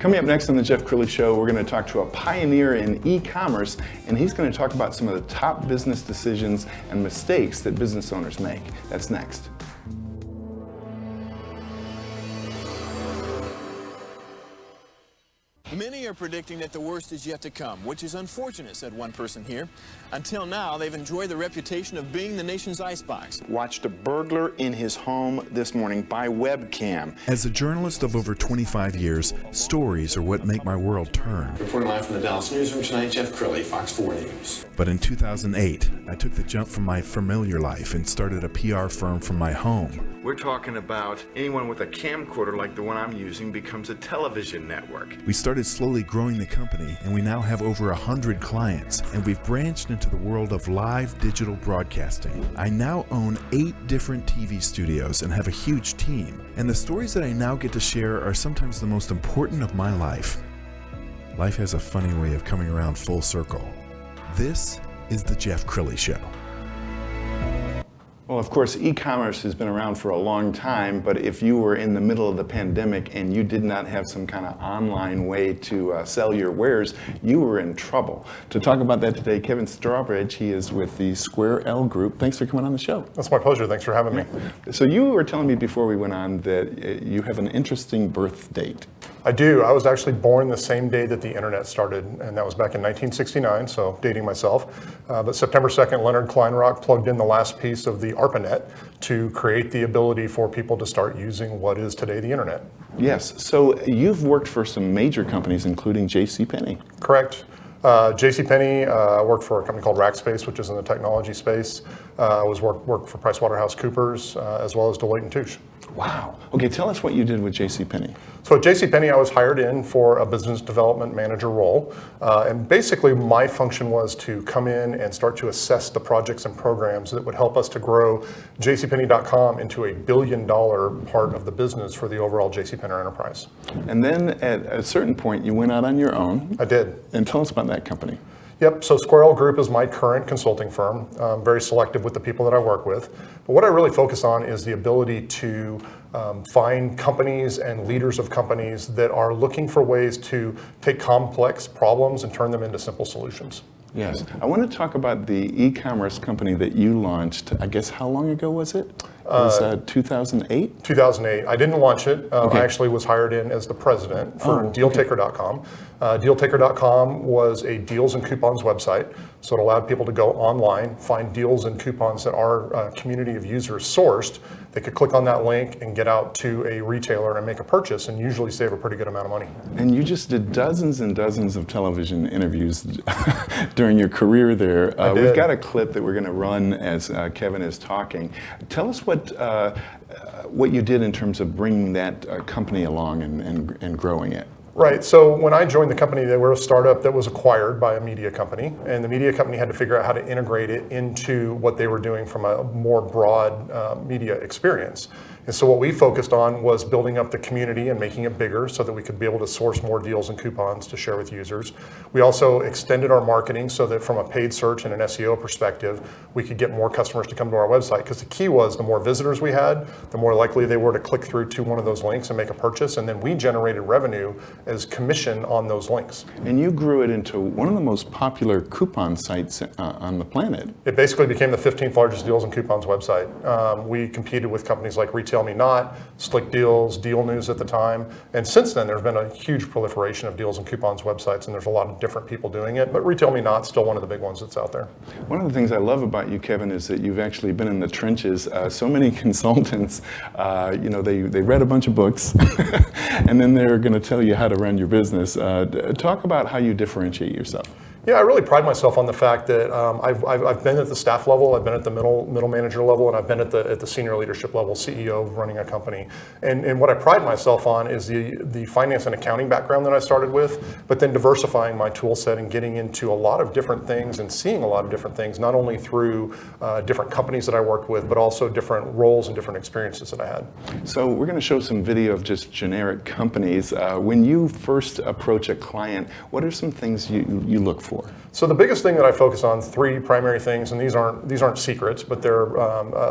Coming up next on the Jeff Crilley Show, we're going to talk to a pioneer in e-commerce, and he's going to talk about some of the top business decisions and mistakes that business owners make. That's next. Many are predicting that the worst is yet to come, which is unfortunate, said one person here. Until now, they've enjoyed the reputation of being the nation's icebox. Watched a burglar in his home this morning by webcam. As a journalist of over 25 years, stories are what make my world turn. Reporting live from the Dallas newsroom tonight, Jeff Crilley, Fox 4 News. But in 2008, I took the jump from my familiar life and started a PR firm from my home. We're talking about anyone with a camcorder like the one I'm using becomes a television network. We started slowly growing the company, and we now have over 100 clients, and we've branched into the world of live digital broadcasting. I now own 8 different TV studios and have a huge team, and the stories that I now get to share are sometimes the most important of my life. Life has a funny way of coming around full circle. This is the Jeff Crilley Show. Well, of course, e-commerce has been around for a long time, but if you were in the middle of the pandemic and you did not have some kind of online way to sell your wares, you were in trouble. To talk about that today, Kevin Strawbridge, he is with the Square L Group. Thanks for coming on the show. That's my pleasure. Thanks for having me. So you were telling me before we went on that you have an interesting birth date. I do. I was actually born the same day that the internet started, and that was back in 1969, so dating myself. But September 2nd, Leonard Kleinrock plugged in the last piece of the ARPANET to create the ability for people to start using what is today the internet. Yes. So you've worked for some major companies, including JCPenney. Correct. JCPenney worked for a company called Rackspace, which is in the technology space. Worked for PricewaterhouseCoopers, as well as Deloitte & Touche. Wow. Okay, tell us what you did with JCPenney. So at JCPenney, I was hired in for a business development manager role. And basically, my function was to come in and start to assess the projects and programs that would help us to grow JCPenney.com into $1 billion part of the business for the overall JCPenney enterprise. And then at a certain point, you went out on your own. I did. And tell us about that company. Yep, so Square L Group is my current consulting firm. I'm very selective with the people that I work with. But what I really focus on is the ability to find companies and leaders of companies that are looking for ways to take complex problems and turn them into simple solutions. Yes. I want to talk about the e-commerce company that you launched, I guess, how long ago was it? It was 2008? 2008. I didn't launch it. Okay. I actually was hired in as the president for DealTaker.com. DealTaker.com was a deals and coupons website, so it allowed people to go online, find deals and coupons that our community of users sourced. They could click on that link and get out to a retailer and make a purchase and usually save a pretty good amount of money. And you just did dozens and dozens of television interviews during your career there. We've got a clip that we're going to run as Kevin is talking. Tell us what you did in terms of bringing that company along and growing it. Right, so when I joined the company, they were a startup that was acquired by a media company, and the media company had to figure out how to integrate it into what they were doing from a more broad media experience. And so what we focused on was building up the community and making it bigger so that we could be able to source more deals and coupons to share with users. We also extended our marketing so that from a paid search and an SEO perspective, we could get more customers to come to our website. Because the key was the more visitors we had, the more likely they were to click through to one of those links and make a purchase. And then we generated revenue as commission on those links. And you grew it into one of the most popular coupon sites on the planet. It basically became the 15th largest deals and coupons website. We competed with companies like Retail Me Not, Slick Deals, Deal News at the time. And since then, there's been a huge proliferation of deals and coupons websites, and there's a lot of different people doing it. But Retail Me Not's still one of the big ones that's out there. One of the things I love about you, Kevin, is that you've actually been in the trenches. So many consultants, they read a bunch of books, and then they're going to tell you how to run your business. Talk about how you differentiate yourself. Yeah, I really pride myself on the fact that I've been at the staff level, I've been at the middle manager level, and I've been at the senior leadership level, CEO of running a company. And what I pride myself on is the finance and accounting background that I started with, but then diversifying my tool set and getting into a lot of different things and seeing a lot of different things, not only through different companies that I worked with, but also different roles and different experiences that I had. So we're going to show some video of just generic companies. When you first approach a client, what are some things you look for? for? So the biggest thing that I focus on, three primary things, and these aren't secrets, but they're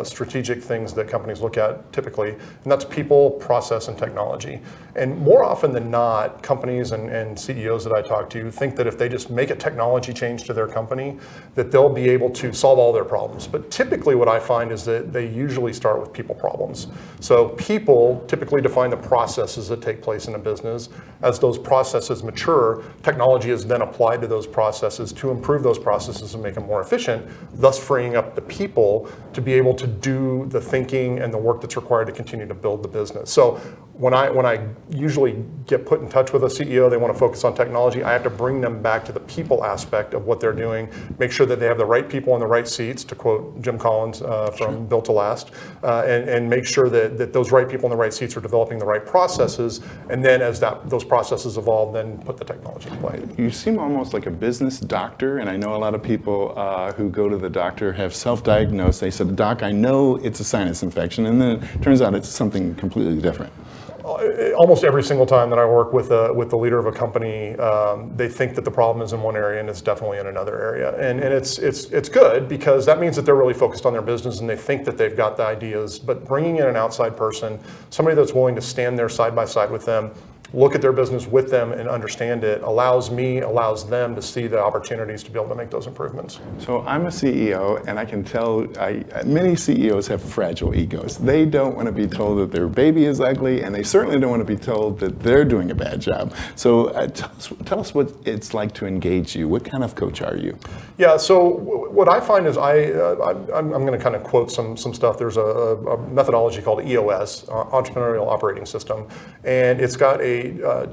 strategic things that companies look at typically, and that's people, process, and technology. And more often than not, companies and CEOs that I talk to think that if they just make a technology change to their company, that they'll be able to solve all their problems. But typically what I find is that they usually start with people problems. So people typically define the processes that take place in a business. As those processes mature, technology is then applied to those processes to improve those processes and make them more efficient, thus freeing up the people to be able to do the thinking and the work that's required to continue to build the business. So when I usually get put in touch with a CEO, they want to focus on technology, I have to bring them back to the people aspect of what they're doing, make sure that they have the right people in the right seats, to quote Jim Collins from Built to Last, and make sure that those right people in the right seats are developing the right processes, and then as those processes evolve, then put the technology in play. You seem almost like a business doctor, and I know a lot of people who go to the doctor have self-diagnosed. They said, "Doc, I know it's a sinus infection," and then it turns out it's something completely different. Almost every single time that I work with the leader of a company, they think that the problem is in one area and it's definitely in another area. And it's good because that means that they're really focused on their business and they think that they've got the ideas. But bringing in an outside person, somebody that's willing to stand there side by side with them, look at their business with them and understand it, allows them to see the opportunities to be able to make those improvements. So I'm a CEO, and I can tell many CEOs have fragile egos. They don't want to be told that their baby is ugly, and they certainly don't want to be told that they're doing a bad job. So tell us what it's like to engage you. What kind of coach are you? Yeah, so what I find is I'm going to kind of quote some stuff. There's a methodology called EOS, Entrepreneurial Operating System, and it's got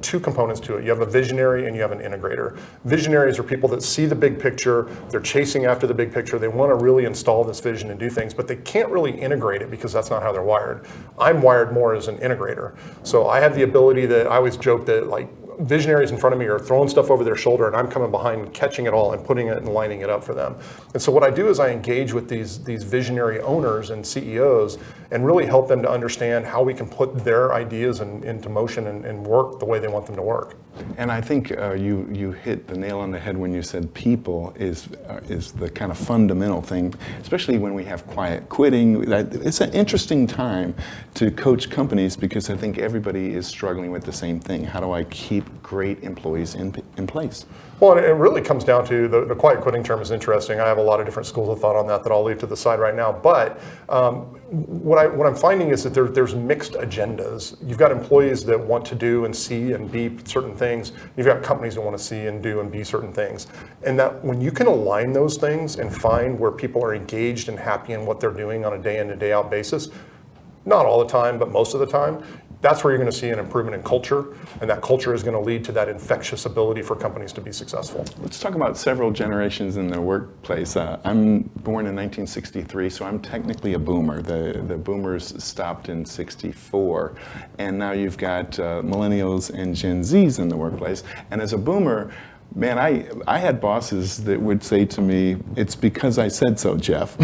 two components to it. You have a visionary and you have an integrator. Visionaries are people that see the big picture, they're chasing after the big picture, they want to really install this vision and do things, but they can't really integrate it because that's not how they're wired. I'm wired more as an integrator. So I have the ability that I always joke that like visionaries in front of me are throwing stuff over their shoulder and I'm coming behind and catching it all and putting it and lining it up for them. And so what I do is I engage with these visionary owners and CEOs and really help them to understand how we can put their ideas into motion and work the way they want them to work. And I think you hit the nail on the head when you said people is the kind of fundamental thing, especially when we have quiet quitting. It's an interesting time to coach companies because I think everybody is struggling with the same thing. How do I keep great employees in place? Well, it really comes down to the quiet quitting term is interesting. I have a lot of different schools of thought on that I'll leave to the side right now. But what I'm finding is that there's mixed agendas. You've got employees that want to do and see and be certain things. You've got companies that want to see and do and be certain things. And that when you can align those things and find where people are engaged and happy in what they're doing on a day in and day out basis, not all the time, but most of the time, that's where you're going to see an improvement in culture, and that culture is going to lead to that infectious ability for companies to be successful. Let's talk about several generations in the workplace. I'm born in 1963, so I'm technically a boomer. The boomers stopped in '64, and now you've got millennials and Gen Zs in the workplace. And as a boomer, man, I had bosses that would say to me, "It's because I said so, Jeff."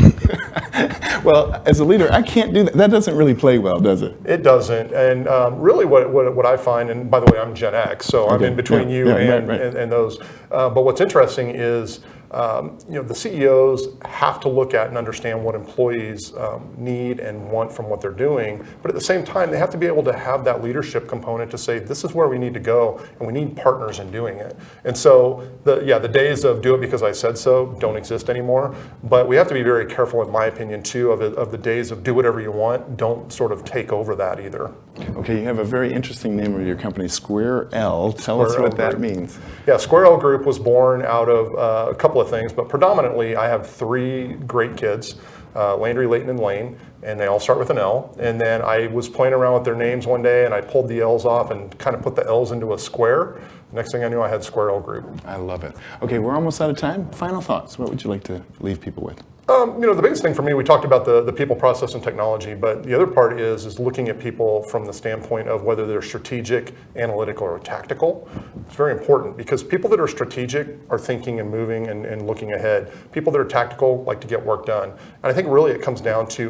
Well, as a leader, I can't do that. That doesn't really play well, does it? It doesn't. And really what I find, and by the way, I'm Gen X, so I'm in between you and those. But what's interesting is, the CEOs have to look at and understand what employees need and want from what they're doing. But at the same time, they have to be able to have that leadership component to say, this is where we need to go, and we need partners in doing it. And so, the days of do it because I said so don't exist anymore. But we have to be very careful, in my opinion, too, of the days of do whatever you want. Don't sort of take over that either. Okay, you have a very interesting name of your company, Square L. Tell us what that means. Yeah, Square L Group was born out of a couple of things, but predominantly I have three great kids, Landry, Leighton, and Lane, and they all start with an L. And then I was playing around with their names one day and I pulled the L's off and kind of put the L's into a square. Next thing I knew, I had Square L Group. I love it. Okay, we're almost out of time. Final thoughts. What would you like to leave people with? The biggest thing for me, we talked about the people, process, and technology, but the other part is looking at people from the standpoint of whether they're strategic, analytical, or tactical. It's very important because people that are strategic are thinking and moving and looking ahead. People that are tactical like to get work done. And I think really it comes down to,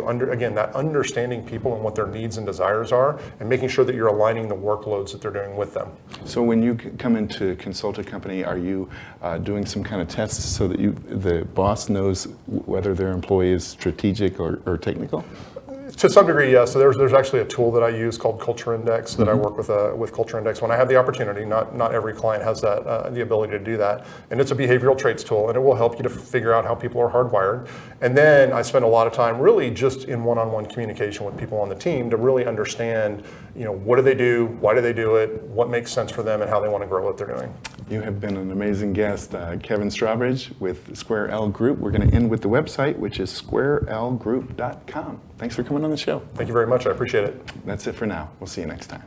that understanding people and what their needs and desires are and making sure that you're aligning the workloads that they're doing with them. So when you come into consult a company, are you doing some kind of tests so that the boss knows whether their employee is strategic or technical? To some degree, yes. So there's actually a tool that I use called Culture Index that I work with Culture Index when I have the opportunity. Not every client has that the ability to do that, and it's a behavioral traits tool, and it will help you to figure out how people are hardwired. And then I spend a lot of time really just in one-on-one communication with people on the team to really understand, what do they do, why do they do it, what makes sense for them, and how they want to grow what they're doing. You have been an amazing guest, Kevin Strawbridge with Square L Group. We're going to end with the website, which is squarelgroup.com. Thanks for coming on the show. Thank you very much. I appreciate it. That's it for now. We'll see you next time.